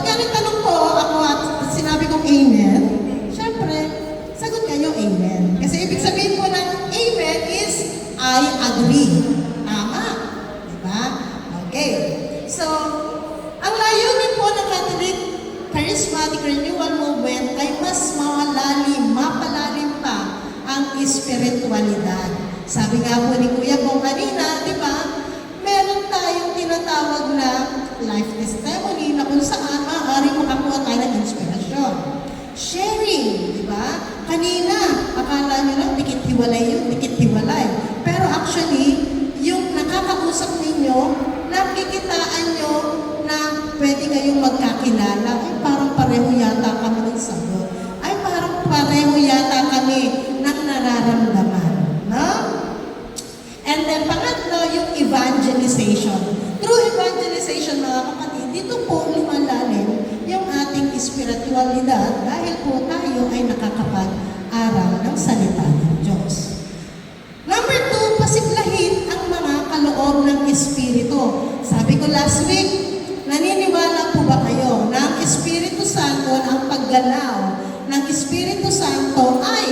pagka nagtanong po ako at sinabi kong amen, syempre, sagot kayo amen. Kasi ibig sabihin po ng amen is I agree. Tama. Diba? Okay. So, ang layunin po ng Catholic Charismatic Renewal Movement ay mas mapalalim pa ang espiritualidad. Sabi nga po ni Kuya Bong kanina, di ba, meron tayong tinatawag na life testimony na kung saan maaaring makakuha tayo ng inspirasyon. Sharing, di ba? Kanina, akala nyo lang, dikit-hiwalay yun, dikit-hiwalay. Pero actually, yung nakakausap ninyo, nakikitaan nyo na pwede kayong magkakilala, ay parang pareho yata kami ng sagot. Ay parang pareho yata kami ng nararamdaman. No? And then, pangatlo, yung evangelization. Through evangelization, mga kapatid, dito po lumalalim yung ating espiritualidad dahil po tayo ay nakakapag-aral ng salita ng Diyos. Number 2, pasiglahin ang mga kaloob ng Espiritu. Sabi ko last week, naniniwala po ba kayo na ang Espiritu Santo, ang paggalaw ng Espiritu Santo ay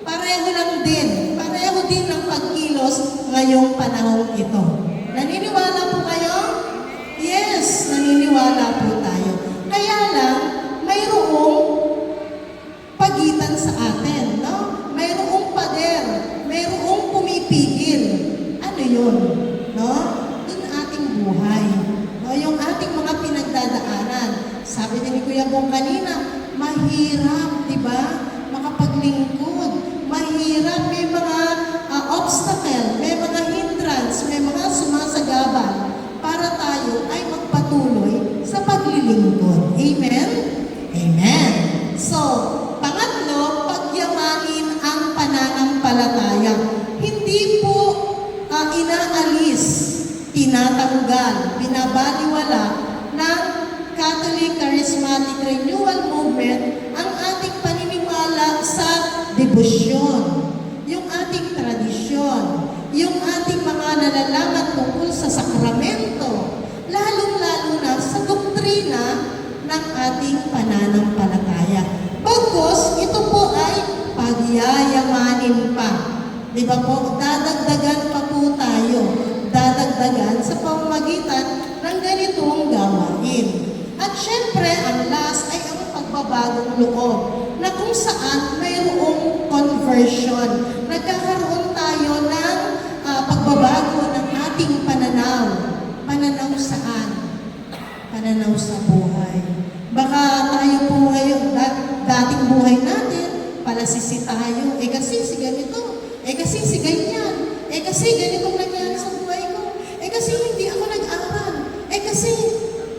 pareho din ng pagkilos ngayong panahon ito? Naniniwala po kayo? Yes, naniniwala po tayo. Kaya lang, mayroong pagitan sa atin, no? Mayroong pader, mayroong pumipigil. Ano yun? No? Yung ating buhay. No? Yung ating mga pinagdadaanan. Sabi din ni Kuya Bong kanina, mahirap, di ba? Makapaglingkod. Mahirap, may mga obstacle, may mga hindrance, may mga sumasagabal para tayo ay magpatuloy sa paglilingkod. Amen? Amen. So, pangatlo, pagyamanin ang pananampalataya. Hindi po inaalis, tinatanggal, binabaliwala ng Catholic Charismatic Renewal Movement ang ating paniniwala sa debosyon, yung ating tradisyon, yung ating mga nalalaman tungkol sa sakramento, lalong-lalo na sa doktrina ng ating pananampalataya. Bagkus, ito po ay pagyayamanin pa. Di ba po? Dadagdagan pa po tayo. Dadagdagan sa pamamagitan ng ganitong gawain. At syempre, ang last ay ang pagbabagong loob na kung saan mayroong conversion. Nagkakaroon tayo ng pagbabago ng ating pananaw. Pananaw saan? Pananaw sa buhay. Baka tayo po ngayon, dating buhay natin, palasisi tayo. Kasi si ganito. Kasi si ganyan. Kasi ganitong nangyari sa buhay ko. Kasi hindi ako nag-aral. Kasi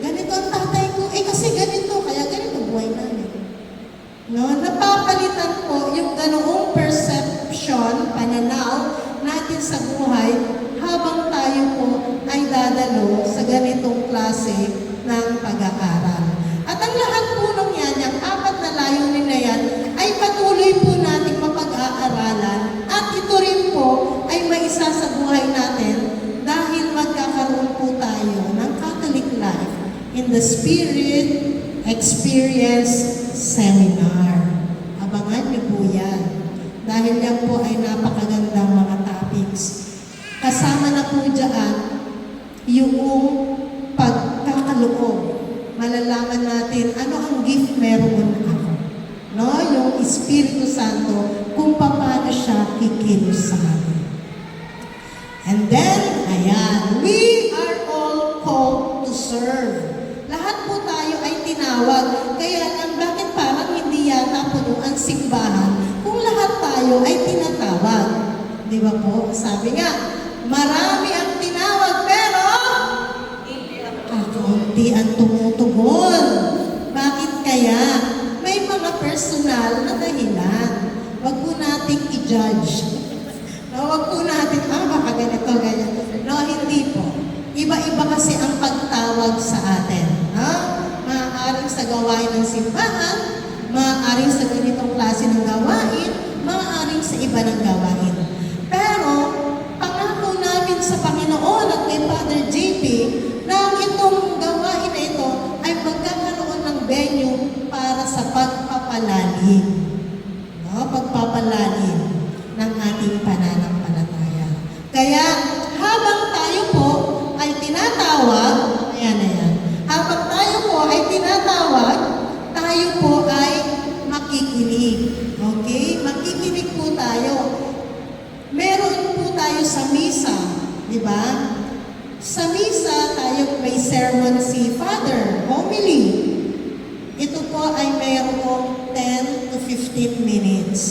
ganito ang tatay ko. Kasi ganito. Kaya ganito buhay namin. No? Napapalitan po yung ganoong perception, pananaw natin sa buhay habang tayo po ay dadalo sa ganitong klase ng pag-aaral. At ang lahat po ng yan, yung apat na layunin na yan, ay patuloy po nating mapag-aaralan at ito rin po ay maisa sa buhay natin dahil magkakaroon po tayo ng Catholic life in the Spirit Experience Seminar. Abangan niyo po yan. Dahil yan po ay napakagandang mga topics. Kasama na po dyan yung pagkakaloob. Malalaman natin ano ang gift meron ako. No? Yung Espiritu Santo, kung paano siya kikilos sa atin. And then, ayan, we are all called to serve. Lahat po tayo ay tinawag. Kaya lang, bakit parang hindi yata puno ang simbahan kung lahat tayo ay tinatawag? Di ba po? Sabi nga, marami ang tinawag, pero kakunti ang tumutugon. Bakit kaya? May mga personal na dahilan. Huwag po nating i-judge. No, huwag po natin, baka ganito, ganyan. No, hindi po. Iba-iba kasi ang pagtawag sa atin. No? Maaaring sa gawain ng simbahan, maaaring sa ganitong klase ng gawain, maaaring sa iba ng gawain. Pero, pangako namin sa Panginoon at kay Father JP na itong gawain na ito ay magkakaroon pagpapalalim. No? Pagpapalalim ng ating pananampalataya. Kaya, habang tayo po ay tinatawag, habang tayo po ay tinatawag, tayo po ay makikinig. Okay? Makikinig po tayo. Meron po tayo sa misa, di ba? Sa misa, tayo may sermon si Father, homily. Ito po ay mayroong 10 to 15 minutes.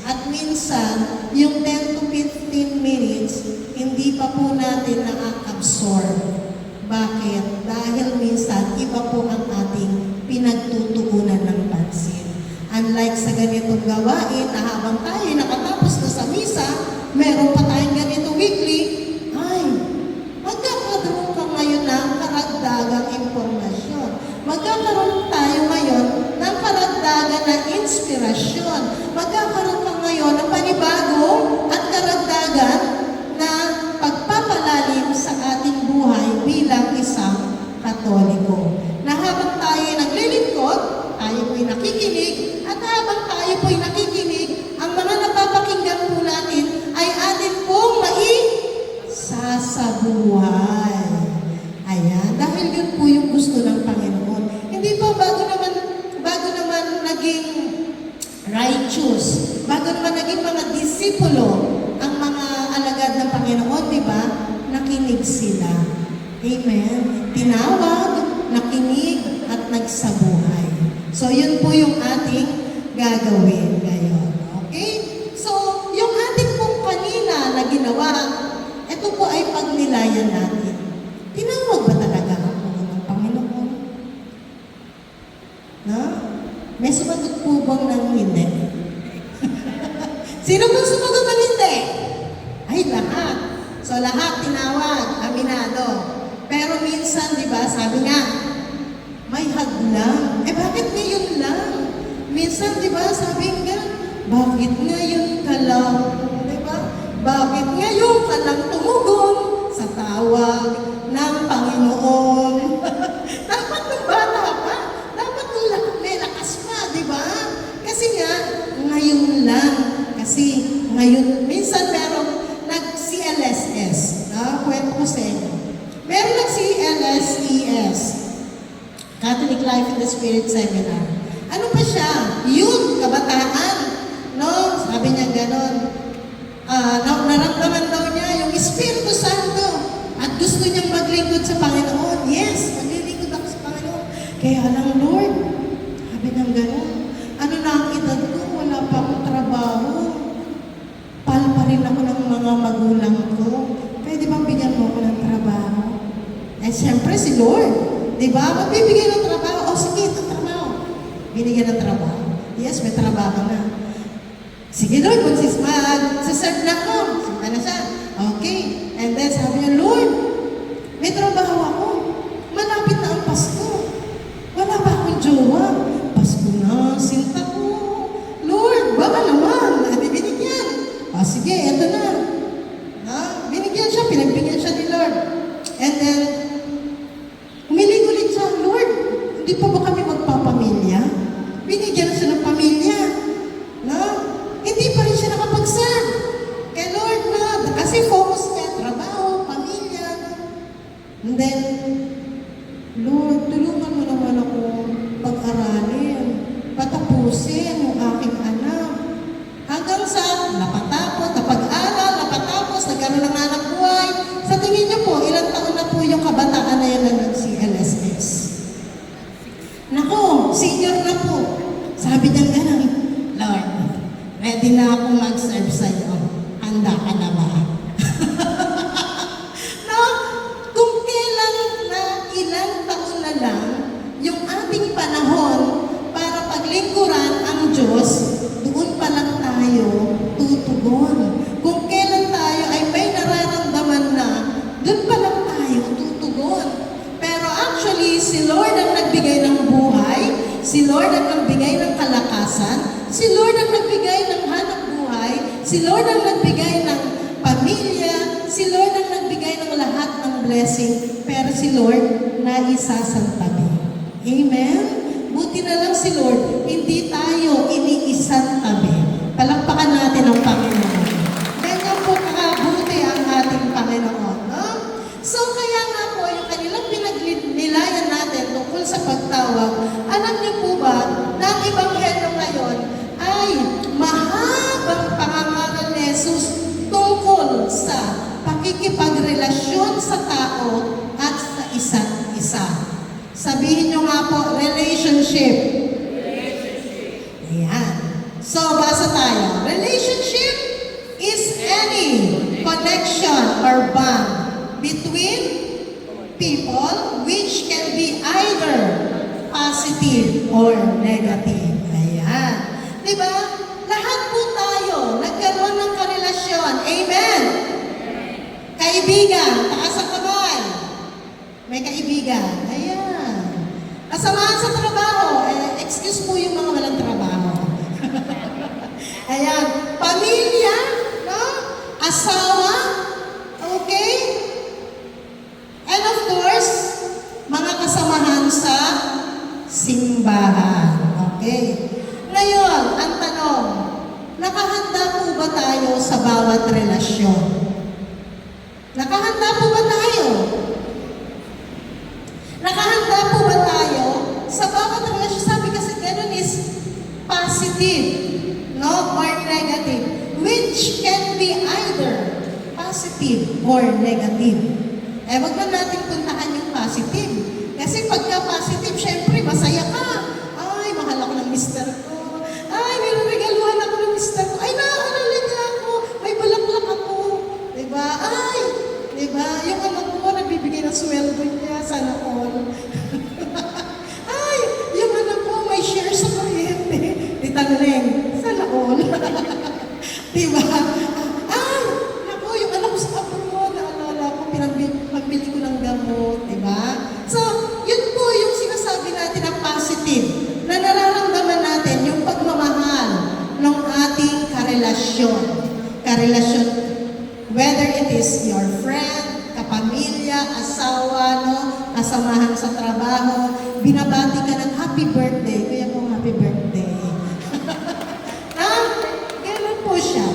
At minsan, yung 10 to 15 minutes, hindi pa po natin na-absorb. Bakit? Dahil minsan, iba po ang ating pinagtutuunan ng pansin. Unlike sa ganitong gawain na habang tayo nakatapos na sa misa, meron pa tayong ganito weekly, ay, magkakaroon ka ngayon ng karagdagang impormasyon. Magkakaroon tayo ngayon ng karagdagan na inspirasyon. Magkakaroon ka ngayon ng panibago at karagdagan na pagpapalalim sa ating buhay bilang isang Katoliko. Na habang tayo naglilingkod, tayo po'y nakikinig, at habang tayo po'y nakikinig, ang mga napapakinggan po natin ay atin pong maisasabuhay. Ayan, dahil yun po yung gusto ng Panginoon. Hindi po bago naman naging righteous, bago naman naging mga disipulo ang mga alagad ng Panginoon, di ba? Nakinig sila. Amen. Tinawag, nakinig, at nagsabuhay. So, yun po yung ating gagawin ngayon. Okay? So, yung ating pong kanina na ginawa, ito po ay pagnilayan natin. Tinawag ba talaga ako ng Panginoon? No? May sumagot po bang ng hindi? Sino bang sumagot ng hindi? Ay, lahat. So, lahat tinawag, aminado. Pero minsan, di ba, sabi nga, may hadlang. Eh, bakit ngayon lang? Minsan, di ba, sabi nga, bakit ngayon ka lang? Di ba? Bakit ngayon ka lang tumugon sa tawag ng Panginoon? Dapat ng bata pa. Dapat may lakas pa, di ba? Kasi nga, ngayon lang. Kasi ngayon, minsan merong nag-CLSS. Kwento ko sa inyo. Meron nag-CLSES. Catholic Life in the Spirit Seminar. Ano pa siya? Youth, kabataan. No? Sabi niya gano'n. Naramdaman daw niya yung Espiritu Santo at gusto niyang maglingkod sa Panginoon. Yes, maglilingkod ako sa Panginoon. Kaya lang, Lord, sabi niya gano'n. Ano na ang edad ko? Wala pa akong trabaho. Pal pa rin ako ng mga magulang ko. Pwede bang bigyan mo ako ng trabaho? Eh, siyempre si Lord. Diba? Magbibigay ng trabaho. O, sige, ito trabaho. Binigyan ng trabaho. Yes, may trabaho na. Sige, Lord, magsiserve na ako. Simpa na siya. Okay. And then, sabi niya, Lord, may trabaho ako. Malapit na ang Pasko. Wala pa akong jowa. Pasko na, sinta ko. Lord, baka naman. Hindi binigyan. O, sige, ito na. Binigyan siya, pinagbigyan siya ni Lord. And then, humiling ulit siya, Lord, hindi pa ba kami magpapamilya? Binigyan siya ng pamilya. No? Hindi pa rin siya nakapag-serve. Kaya Lord na, kasi focus niya, trabaho, pamilya. And then, Lord, tulungan mo naman ako pag-aralin, patapusin yung aking anak. Hanggang sa napatapos, napag-aral, napatapos, nagkaroon ng anak buhay. Sa tingin niyo po, ilang taon na po yung kabataan na yan na nag-CLSS? Nako, senior na po. Sabi niya gano'n, Lord, ready na akong mag-serve sa iyo. Handa ka na ba? No? Kung kailan na ilang taon na lang yung ating panahon para paglingkuran ang Diyos, doon pa lang tayo tutugon. Kung kailan tayo ay may nararamdaman na, doon pa lang tayo tutugon. Pero actually, si Lord ang nagbigay ng buhay, si Lord ang nagbigay ng kalakasan, si Lord ang nagbigay ng hanap buhay, si Lord ang nagbigay ng pamilya, si Lord ang nagbigay ng lahat ng blessing, pero si Lord na isasantabi. Amen? Buti na lang si Lord, hindi tayo iniisip relationship? Ayan. So, basa tayo. Relationship is any connection or bond between people which can be either positive or negative. Ayan. Diba? Lahat po tayo nagkaroon ng karelasyon. Amen? Kaibigan, taas ang kamay. May kaibigan. Ayan. Kasamahan sa trabaho. Excuse po yung mga walang trabaho. Ayan. Pamilya, no? Asawa, okay? And of course, mga kasamahan sa simbahan. Okay? Ngayon, ang tanong, nakahanda po ba tayo sa bawat relasyon? Nakahanda po ba tayo? Nakahanda po ba tayo sa bawat relasyon? Sabi kasi ganun is positive, no? Or negative. Which can be either positive or negative. Wag na natin puntahan yung positive. Kasi pagka positive, syempre, masaya ka. Ay, mahal ako ng mister ko. Ay, niregaluhan ako ng mister ko. Ay, nakakalaga ako. May bulaklak ako. Diba? Ay, diba? Yung anak ko, nagbibigay ng sweldo niya. Sana all. Ay, yung anak ko, may share sa kuryente. Di tangleng. Sana all. Diba? Ay, naku, yung anak ko sa abroad, naalala ko, pinagbili ko ng gamot. Diba? So, yun po yung sinasabi natin na positive, na nararamdaman natin yung pagmamahal ng ating karelasyon. Karelasyon, whether it is your friend, kapamilya, asawa, no, kasamahan sa trabaho, binabati ka ng happy birthday. Kuya po, happy birthday. Ganun po siya.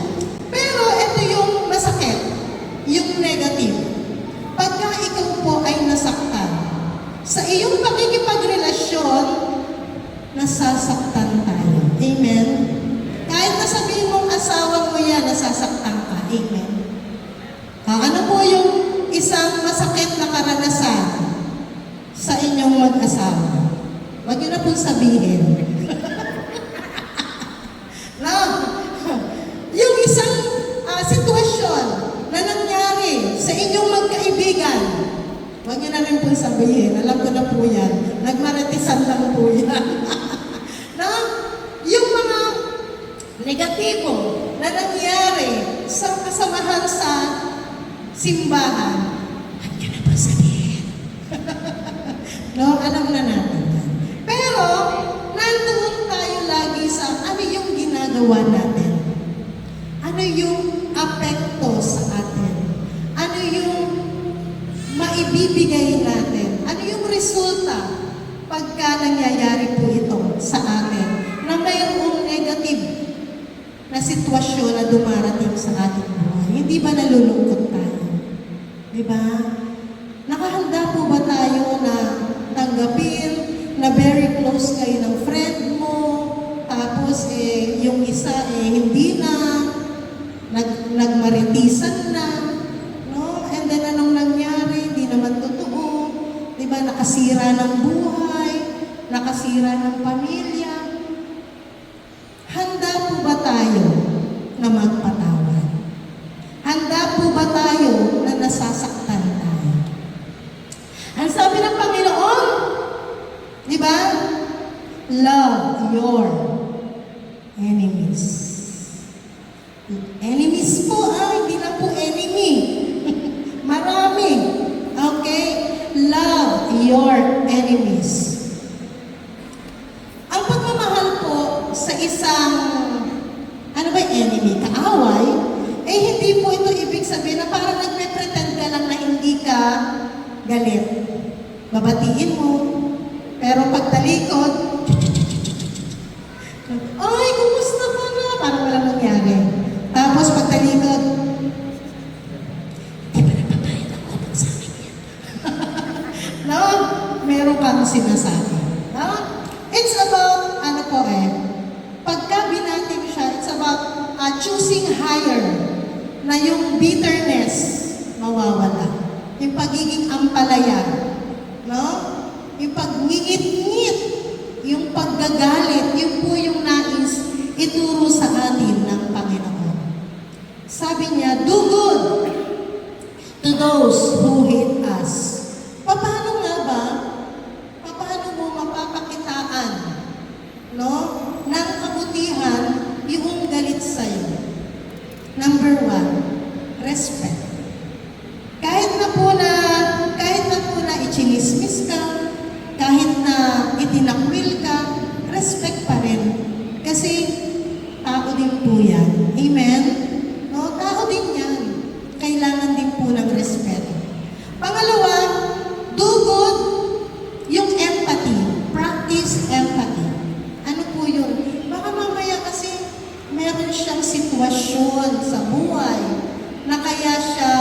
Pero ito yung masakit, yung negative. Pagka ikaw po ay nasaktan, sa iyong pakikipagrelasyon, nasasaktan tayo. Amen? Kahit na sabihin mong asawa mo yan, nasasaktan ka. Amen? Ano po yung isang masakit na karanasan sa inyong mag-asawa? Huwag nyo na pong sabihin. No? Yung isang sitwasyon na nangyari sa inyong magkaibigan, huwag nyo na rin pong sabihin. Alam ko na po yan. Nagmaritisan lang po yan. No? Yung mga negatibo na nangyari sa kasamahan sa simbahan, huwag nyo na pong sabihin. No? Alam na natin yan. Pero, nandoon tayo lagi sa ano yung ginagawa natin. Ano yung apekto sa atin. Ano yung maibibigay natin. Ano yung resulta pagka nangyayari po ito sa atin na mayroong negative na sitwasyon na dumarating sa ating buhay. Hindi ba nalulungkot tayo? Di ba? Nakahanda po ba tayo na tanggapin na very close kayo ng friend mo, tapos yung isa hindi na, nagmaritisan na, no? And then anong nangyari? Hindi naman totoo. Di ba? Nakasira ng buhay, nakasira ng pamilya. Handa po ba tayo na magpatawad? Handa po ba tayo na nasasaktan tayo? Ang sabi ng Panginoon, di ba? Love your enemies. Enemies po, hindi na po enemy. Marami. Okay? Love your enemies. Ang pagmamahal po sa isang, ano ba yung enemy? Kaaway? Hindi po ito ibig sabihin na parang nagpe-pretend ka lang na hindi ka galit. Babatiin mo. Pero pagtalikod, ay, kumusta ka na? Parang walang nangyari. Tapos pagtalikod, di ba nagpapayad ang utang sa akin yan? No? Meron kang sinasabi. No? It's about, pagka binating siya, it's about choosing higher na yung bitterness mawawala. Yung pagiging ampalaya. No? Yung pagngingit-ngit, yung galit, yun po yung nais ituro sa atin ng Panginoon. Sabi niya, do good to those who hate us. Paano nga ba? Paano mo mapapakitaan, no, ng kabutihan yung galit sa'yo? Number 1, respect. Kahit na po na ichinismis ka, kahit na itinakwil ka, respect pa rin. Kasi tao din po yan. Amen? No, tao din yan. Kailangan din po ng respeto. Pangalawa, do good, yung empathy. Practice empathy. Ano po yun? Baka mamaya kasi meron siyang sitwasyon sa buhay na kaya siya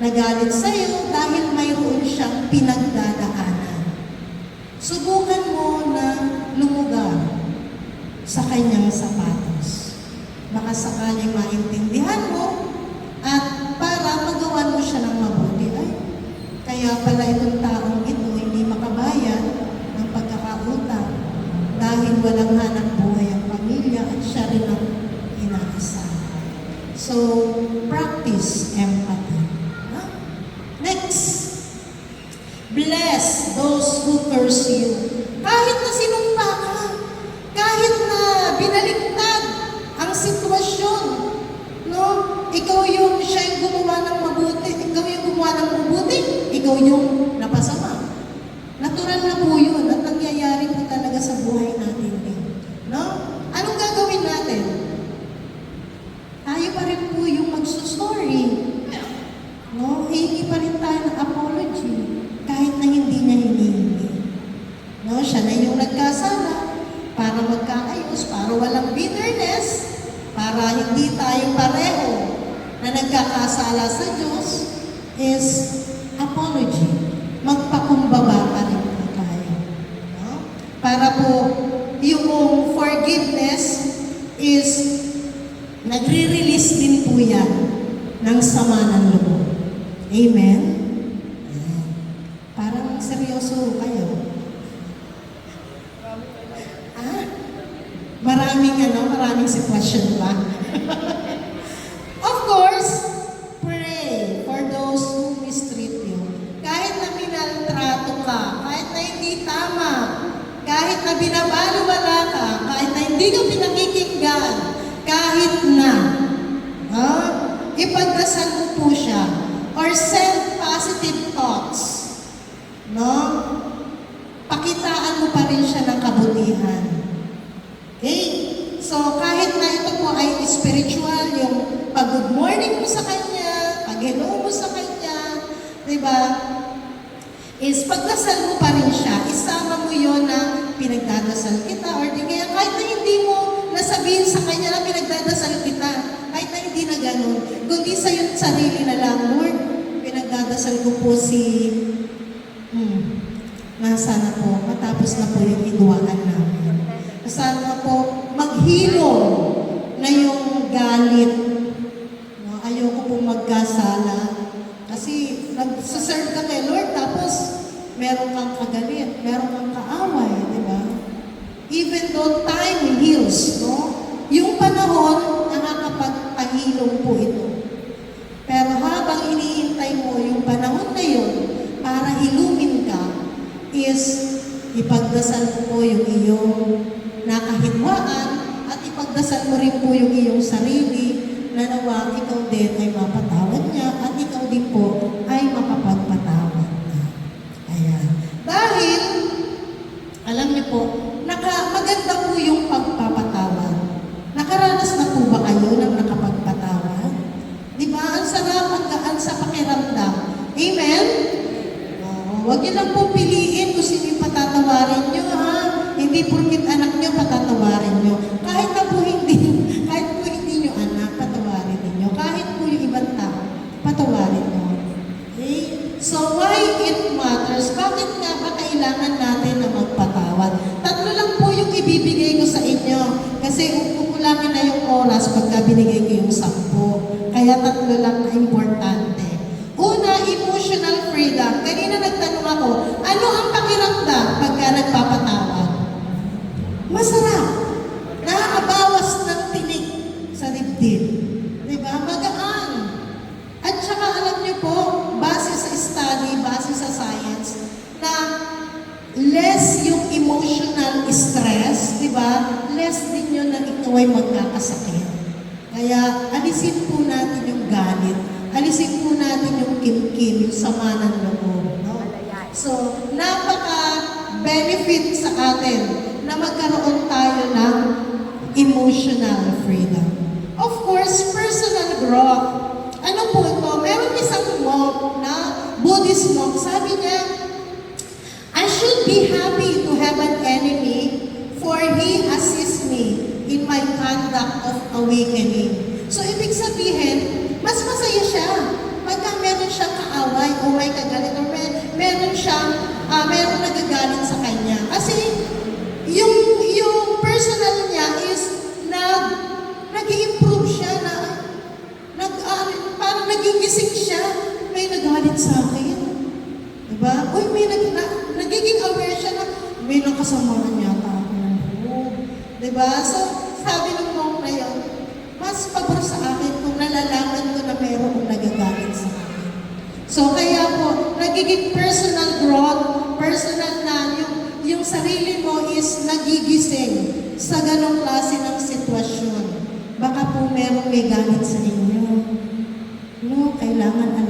nagalit sa'yo dahil mayroon siyang pinagdadaanan. Subukan mo na lumugar sa kanyang sapatos. Baka sakaling maintindihan mo at para magawan mo siya ng mabuti. Ay, kaya pala itong taong ito hindi makabayad ng pagkakautang dahil walang hanap buhay ang pamilya at siya rin ang inaasahan. So, practice empathy. Next, bless those who curse you. Kahit na sinumpa ka, kahit na binaliktad ang sitwasyon, no? Ikaw siya yung gumawa ng mabuti, ikaw yung napasama. Natural na po yun at nangyayari po talaga sa buhay natin din. No? Anong gagawin natin? Tayo pa rin po yung magsusorry. No, hihingi pa rin tayo ng apology kahit na hindi niya hinihingi. No, siya na yung nagkasala para magkaayos, para walang bitterness, para hindi tayo pareho na nagkakasala sa Diyos is apology. Magpakumbaba pa rin po tayo. No? Para po yung forgiveness is nagre-release din po yan ng sama ng loob. Amen? Parang seryoso kayo. Maraming sitwasyon ba? Of course, pray for those who mistreat you. Kahit na minaltrato ka, kahit na hindi tama, kahit na binabalewala ka, kahit na hindi ka pinakikinggan, kahit na, ipagdasal mo po siya, or send positive thoughts, no? Pakitaan mo pa rin siya ng kabutihan. Okay? So, kahit na ito po ay spiritual, yung pag-good morning mo sa kanya, pag-hello mo sa kanya, diba? Is pagdasal mo pa rin siya. Isama mo yun na pinagdadasal kita, or di kaya kahit na hindi mo nasabihin sa kanya na pinagdadasal kita, kahit na hindi na ganun, kundi sa yung sarili na lang, Lord, pinagdadasal ko po si, sana po, matapos na po yung hidwaan namin. Sana po, maghilom na yung galit. No, ayoko pong magkasala. Kasi nagsaserve ka kay Lord, tapos meron kang kagalit, meron kang kaaway, di ba? Even though time heals, no? Yung panahon, nakakapagpahilom po ito. Pero habang iniintay mo yung panahon na yun, para hilumin ka, is ipagdasal mo po yung iyong nakahidwaan at ipagdasal mo rin po yung iyong sarili na nawa ikaw din ay mapatawad niya at ikaw din po ay makapagpatawad na. Ayan. Dahil, alam niyo po, maganda po yung pagpapatawad. Nakaranas na po ba kayo ng nakapagpatawad? Di ba? Ang sarap, ang gaan sa pakiramdam. Amen? Huwag niyo lang po piliin kung sino yung patatawarin niyo, ha? Hindi porkit anak niyo, patatawarin niyo. Kahit na po hindi niyo anak, patawarin niyo. Kahit po yung ibang tao, patawarin niyo. Okay? So, why it matters? Bakit nga ba kailangan natin na magpatawad? 3 lang po yung ibibigay ko sa inyo. Kasi kukulangin na yung oras pagka binigay ko yung 10. Kaya 3 lang na importante. Una, emotional freedom. Kanina nagtanong ako, ano ang pakiramdam pagka nagpapatawad? Masarap. Nakakabawas ng tinik sa dibdib. Diba? Magaan. At saka alam niyo po, base sa study, base sa science, na less yung emotional stress, di ba? Less din yun na ikaw ay magkakasakit. Kaya alisin po natin yung galit. Alisin po natin yung kimkim, yung sama ng loob. No? So, napaka-benefit sa atin na magkaroon tayo ng emotional freedom. Of course, personal growth. Ano po ito? Meron isang monk na Buddhist monk. Sabi niya, I should be happy to have an enemy for he assists me in my conduct of awakening. So, ibig sabihin, mas masaya siya pagka meron siyang kaaway o may kagalit o meron nagagalit sa kanya. Kasi, yung personal niya is nag-i-improve siya parang nagigising siya, may nagalit sa akin. Diba? Uy, nagiging aware siya na may nakasamaan yata ako. Diba? So, sabi ng monk na yun, mas pabor sa akin kung nalalaman ko na mayroong nagagalit sa akin. So, kaya po, nagiging personal growth, personal na yung sarili mo is nagigising sa ganong klase ng sitwasyon. Baka po merong may galit sa inyo. No, kailangan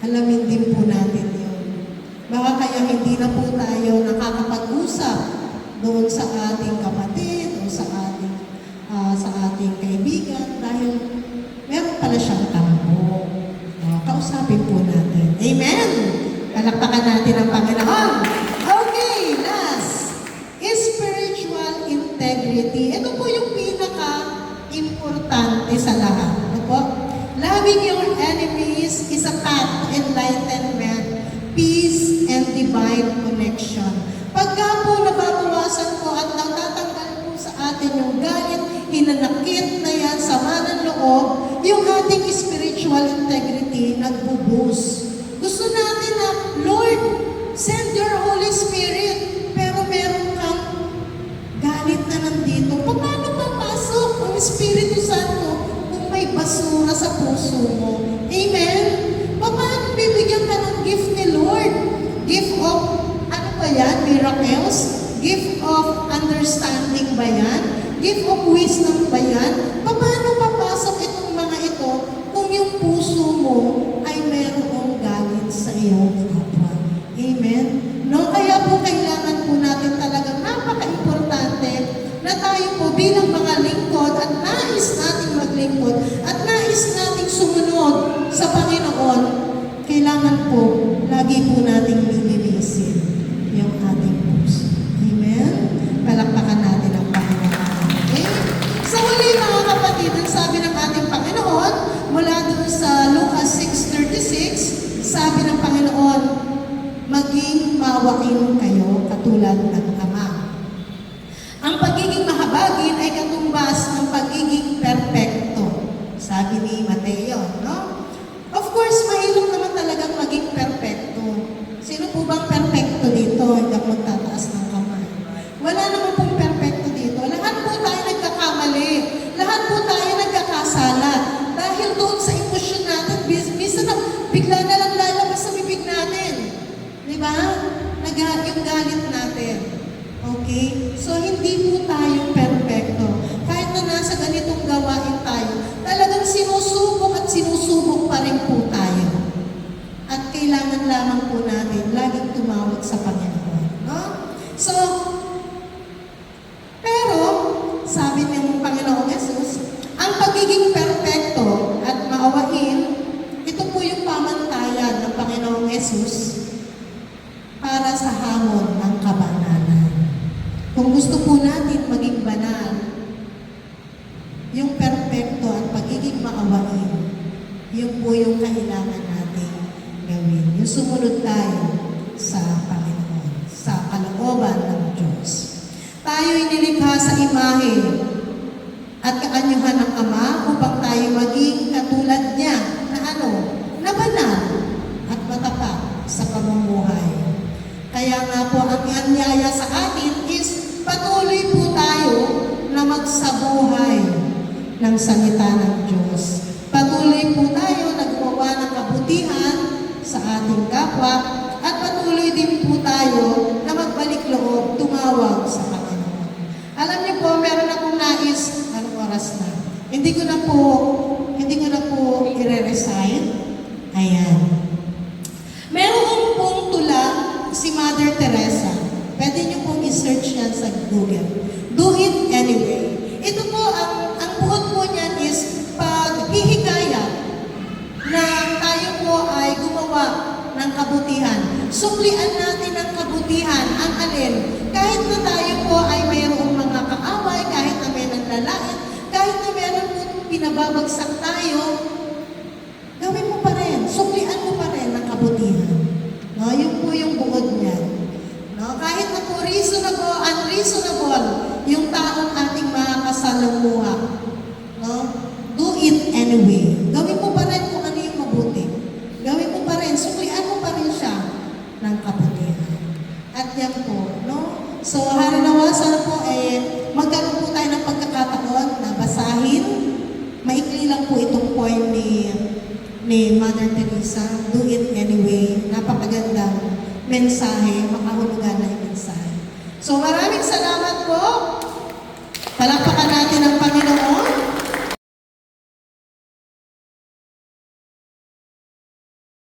alamin din po natin yun. Baka kaya hindi na po tayo nakakapag-usap doon sa ating kapatid o sa ating kaibigan dahil meron pala siyang tampo. Kausapin po natin. Amen! Palakpakan natin ang Panginoon. Okay, last. Spiritual integrity. Ito po yung pinaka-importante sa lahat. Ano po? Loving your enemies is a path to enlightenment, peace, and divine connection. Pagka po nababawasan po at natatanggal po sa atin yung galit, hinanakit na yan, sama ng loob, yung ating spiritual integrity nagbubuhos. Gusto natin na, Lord, send your Holy Spirit, pero meron kang galit na nandito. Paano papasok ang Espiritu Santo kung may basura sa puso mo? Amen? Paano bibigyan ka ng gift ni Lord? Gift of, ano ba yan? Miracles? Gift of understanding ba yan? Gift of wisdom ba yan? Paano papasok itong mga ito kung yung puso mo ay merong galit sa iyong kapwa? Amen? No? Kaya po kailangan po natin talagang napaka-importante na tayo po bilang mga lingkod at nais nating maglingkod at nais nating sumunod sa Panginoon, kailangan po lagi po nating lilinisin yung ating puso. Amen? Palakpakan natin ang Panginoon. Okay? Sa huli mga kapatid, ang sabi ng ating Panginoon, mula doon sa Lucas 6:36, sabi ng Panginoon, maging mawain kayo katulad ng Ama. Ang pagiging mahabagin ay katumbas ng pagiging perpekto. Sabi ni Mateo, no? Of course, mahirap naman talagang maging perpekto. Sino po bang perpekto dito? Hindi ako magtataas ng kamay. Wala naman pong perpekto dito. Lahat po tayo nagkakamali. Lahat po tayo nagkakasala. Dahil doon sa emosyon natin, minsan na bigla na lang lalabas sa bibig natin. Di ba? Yung galit natin. Okay? So, hindi po tayo perfecto. Kahit na nasa ganitong gawain tayo, talagang sinusubok at sinusubok pa rin po tayo. At kailangan lamang po natin laging tumawag sa Panginoon. No? So, pero, sabi ng Panginoong Jesus, ang pagiging perfecto at maawain, ito po yung pamantayan ng Panginoong Jesus para sa hamon ng kabanalan. Kung gusto po natin maging banal, yung perpekto at pagiging maawain, yun po yung kailangan natin gawin. Yung sumunod tayo sa Panginoon, sa kalooban ng Diyos. Tayo'y nilikha sa imahe at kaanyuhan ng Ama upang tayo maging katulad niya na na banal at matapat sa pamumuhay. Kaya nga po, ang anyaya sa atin is patuloy na magsabuhay ng salita ng Diyos. Patuloy po tayo na gumawa ng kabutihan sa ating kapwa at patuloy din po tayo na magbalik loob, tumawag sa Panginoon. Alam niyo po, meron akong nais, anong oras na? Hindi ko na po i-resign. Ayan. Meron pong tula si Mother Teresa. Pwede niyo pong i-search yan sa Google. Do it anyway. Ito po, ang buod po niyan is paghihikayat na tayo po ay gumawa ng kabutihan. Suklian natin ang kabutihan, ang alin. Kahit na tayo po ay mayroong mga kaaway, kahit na may nanlalait, kahit na meron po pinababagsak tayo, gawin mo pa rin, suklian mo pa rin ang kabutihan. No, yun po yung buod niyan. No, kahit na po reasonable, unreasonable, yung taong ating makakasalamuha. No, do it anyway. Gawin mo pa rin kung ano yung mabuti. Gawin mo pa rin, suklian mo pa rin siya ng kabutihan. At yan po, no? So, haranawa, sana po magkaroon po tayo ng pagkakataon na basahin. Maikli lang po itong point ni Mother Teresa, do it anyway. Napakagandang mensahe, makahulugan na yung mensahe. So, maraming salamat po. Palakpakan natin ang